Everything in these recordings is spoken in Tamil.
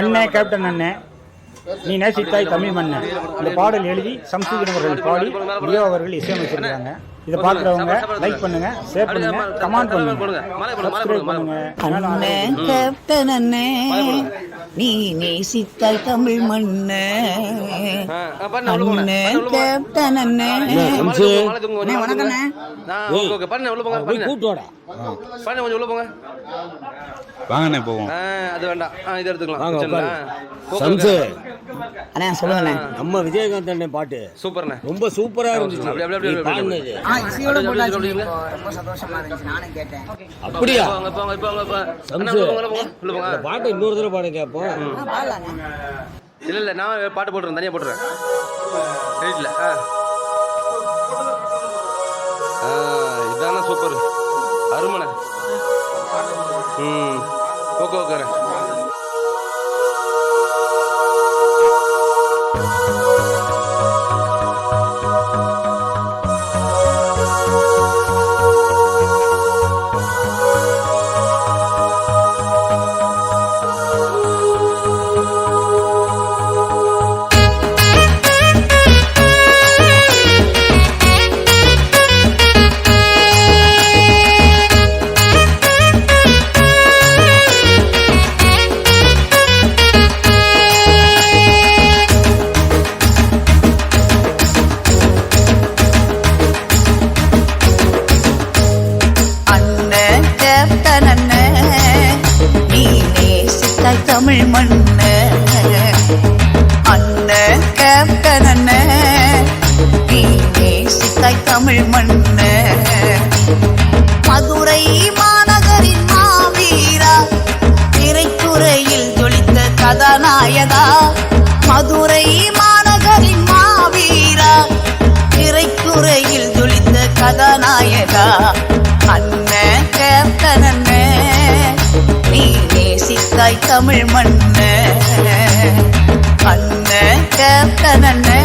அண்ணே கேப்டன் அண்ணே நீ நேசித்தாய் தமிழ் மண்ண. இந்த பாடல் எழுதி சம்சுதீன் அவர்கள் பாடி லியோ அவர்கள் இசையமைச்சிருக்காங்க. இதை பார்க்குறவங்க லைக் பண்ணுங்க, ஷேர் பண்ணுங்க, கமெண்ட் பண்ணுங்க, சப்ஸ்கிரைப் பண்ணுங்க. அண்ணே கேப்டன் அண்ணே நீ நேசித்தாய் தமிழ் மண்ண. அண்ணே கேப்டன் அண்ணே வணக்கண்ணே. வாங்கண்ணே போவோம். அது வேண்டாம், இது எடுத்துக்கலாம். அண்ணே சொல்லுங்கண்ணே. நம்ம விஜயகாந்த் அண்ணன் பாட்டு சூப்பர்ண்ணே, ரொம்ப சூப்பரா இருந்துச்சு. இசையோட போட்டாச்சு. ரொம்ப சந்தோஷமா இருந்துச்சு, நானும் கேட்டேன். அப்படியா? இந்த பாட்டு இன்னொரு தடவை பாட கேட்போம். இல்ல நான் பாட்டு போட்டுறேன், தனியா போட்டுறேன் வீட்டில். இதான super, Arumanai. Okay okay. Tamil மண்ண அண்ணன் கேப்டன் அண்ணே நீ நேசித்தாய் தமிழ் மண்ண. மதுரை மாநகரின் மாவீரா, திரைத்துறையில் ஜொலித்த கதாநாயகா. மதுரை மாநகரின் மாவீரா, திரைத்துறையில் ஜொலித்த கதாநாயகா. அண்ணன் கேப்டன் அண்ணே நீ நேசித்தாய் தமிழ் மண்ண. அண்ணன் கேப்டன் அண்ணே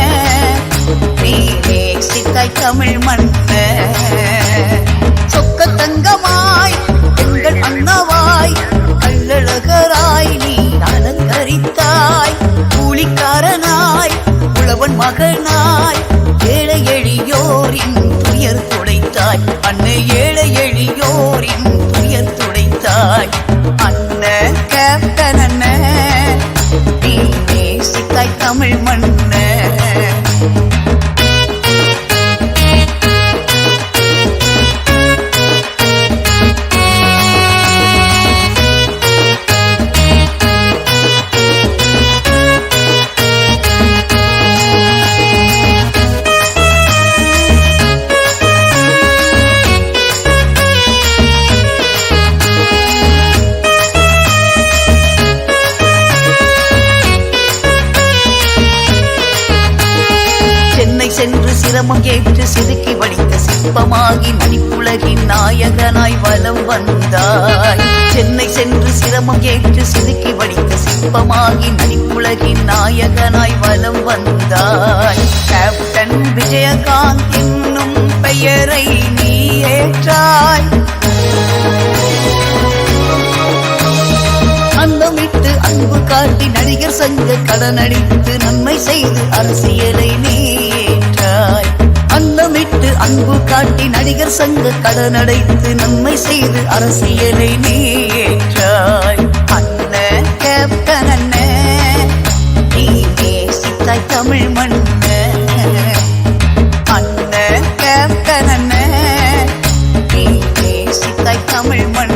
நீ நேசித்தாய் தமிழ் மண்ண. சொக்க தங்கமாய் எங்கள் அண்ணவாய் கள்ளழகராய் நீ அலங்கரித்தாய். கூலிக்காரனாய் உழவன் மகனாய் ஏழை எளியோரின் துயர் துடைத்தாய். அன்னை ஏழை எளியோரின் துயர் துடைத்தாய். அண்ணன் கேப்டன் அண்ணே நீ நேசித்தாய் தமிழ் மண்ண. சென்று சிரமம் ஏற்று சிறுக்கி வடித்த சிற்பமாகி நடிப்புலகின் நாயகனாய் வலம் வந்தாய். சென்னை சென்று சிரமம் ஏற்று சிறுக்கி வடித்த சிற்பமாகி நடிப்புலகின் நாயகனாய் வலம் வந்தாய். கேப்டன் விஜயகாந்த் என்னும் பெயரை நீ ஏற்றாய். அந்தமிட்டு அன்பு காட்டி நடிகர் சங்க கடனடித்து நன்மை செய்து அரசியலை நீ ஏற்றாய். அந்தமிட்டு அன்பு காட்டி நடிகர் சங்க கடனடைத்து நன்மை செய்து அரசியலை நீ ஏற்றாய். அண்ணன் கேப்டன் அண்ணே நீ நேசித்தாய் தமிழ் மண்ண. அண்ணன் கேப்டன் அண்ணே நீ நேசித்தாய் தமிழ் மண்ண.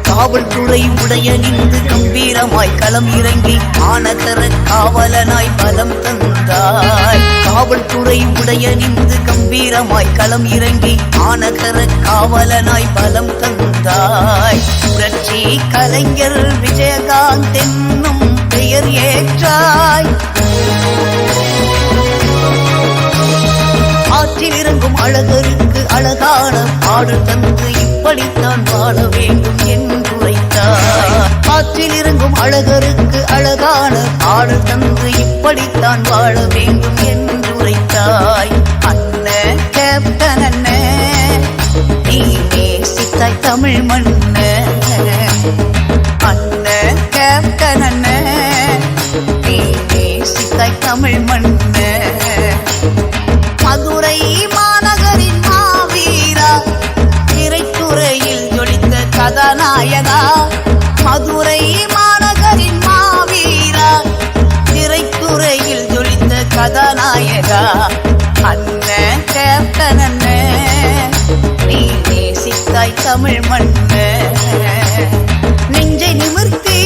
காவல்துறை உடைய நின்று கம்பீர கம்பீரமாய் களம் இறங்கி ஆனகர காவலனாய் பலம் தந்தாய். காவல்துறை உடையணிந்து கம்பீரமாய் களம் இறங்கி ஆனகர காவலனாய் பலம் தந்தாய். புரட்சி கலைஞர் விஜயகாந்த் என்னும் பெயர் ஏற்றாய். ஆற்றில் இறங்கும் அழகருக்கு அழகான பாடல் தந்து இப்படித்தான் வாழ வேண்டும் என்றுரைத்தாய். ஆற்றில் இறங்கும் அழகருக்கு அழகான பாடல் தந்து இப்படித்தான் வாழ வேண்டும் என்றுரைத்தாய். அண்ணன் கேப்டன் அண்ணன் நீ நேசித்தாய் தமிழ் மண்ண. அண்ணன் கேப்டன் அண்ணன் நீ நேசித்தாய் தமிழ் மண்ண. மதுரை மாநகரின் மாவீரா திரைத்துறையில் ஜொலித்த கதாநாயகா. மதுரை மாநகரின் மாவீரா திரைத்துறையில் ஜொலித்த கதாநாயகா. அண்ணன் கேப்டன் அண்ணன் நீ நேசித்தாய் தமிழ் மண்ண. நெஞ்சை நிமிர்த்தி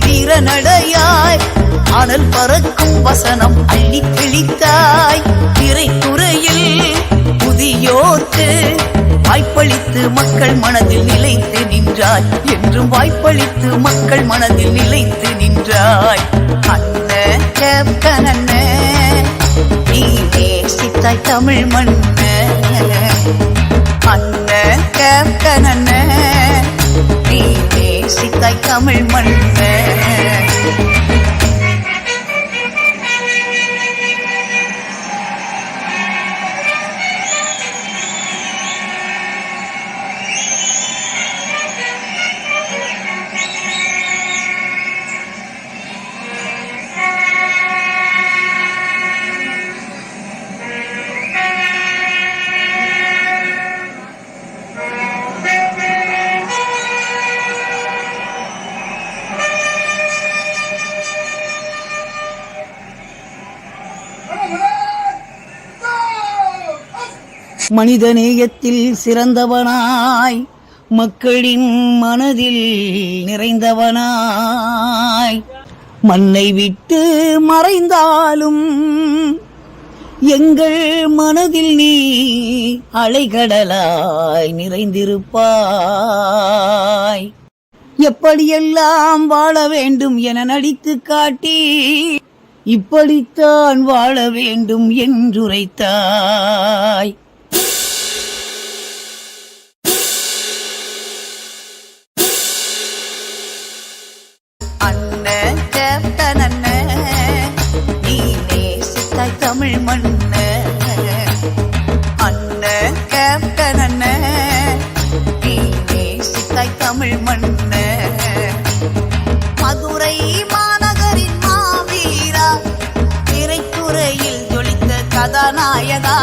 வீரநடையாய் அனல் பறக்கும் வசனம் அள்ளி தெளித்தாய். திரைத்துறையில் புதியோர்க்கு வாய்ப்பளித்து மக்கள் மனதில் நிலைத்து நின்றாய். என்றும் வாய்ப்பளித்து மக்கள் மனதில் நிலைத்து நின்றாய். அண்ணன் கேப்டன் அண்ணன் நீ நேசித்தாய் தமிழ் மண்ண. அண்ணன் கேப்டன் அண்ணன் நீ நேசித்தாய் தமிழ் மண்ண. மனிதநேயத்தில் சிறந்தவனாய் மக்களின் மனதில் நிறைந்தவனாய் மண்ணை விட்டு மறைந்தாலும் எங்கள் மனதில் நீ அலைகடலாய் நிறைந்திருப்பாய். எப்படியெல்லாம் வாழ வேண்டும் என நடித்து காட்டி இப்படித்தான் வாழ வேண்டும் என்றுரைத்தாய். அண்ணன் கேப்டன் அண்ணன் நீ நேசித்தாய் தமிழ் மண்ண. அண்ணன் கேப்டன் அண்ணன் நீ நேசித்தாய் தமிழ் மண்ண. மதுரை மாநகரின் மாவீரா திரைத்துறையில் ஜொலித்த கதாநாயகா.